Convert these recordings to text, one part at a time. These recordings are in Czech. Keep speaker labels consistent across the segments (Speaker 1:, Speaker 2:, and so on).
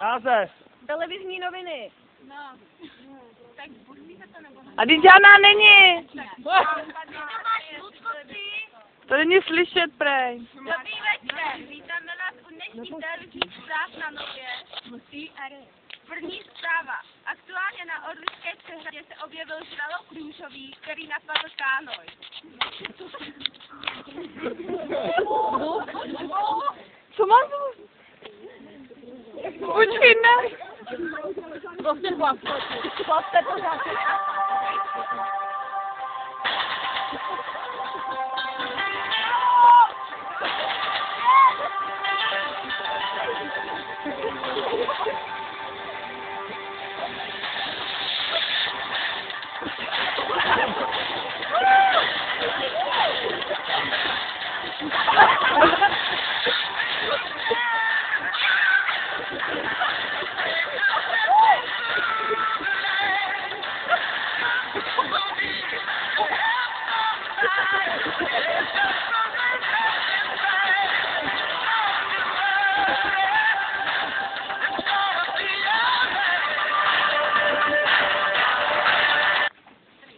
Speaker 1: Název.
Speaker 2: Televizní noviny.
Speaker 3: No. Tak pustíte to nebo ne?
Speaker 2: A když žádná není.
Speaker 3: To máš Ludkovci.
Speaker 2: To není slyšet, prej.
Speaker 3: Dobrý večer. Vítáme vás u dnešních televizních zpráv na Nově. První zpráva. Aktuálně na Orlické přehradě se objevil žralok růžový, který napadl kánoj.
Speaker 2: Co mám tu? Počkej, ne. Prostě pořád.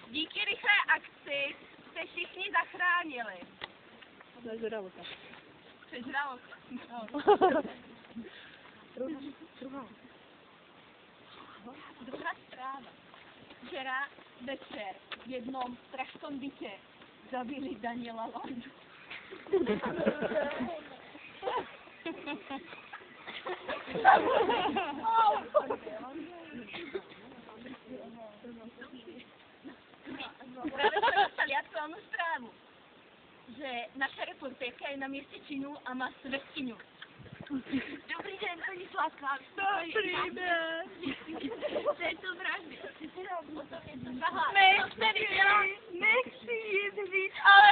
Speaker 3: Díky rychlé akci se všichni zachránili. Přežralo se. Druhá zpráva. Včera večer v jednom pražském bytě zabili Daniela Landu. Právě jsme dostali aktuální zprávu, že naše reportérka je na místě činu a má světkyňu. Dobrý den, paní Slávka. Dobrý den. To je to vraždy. Nechci jít víc, ale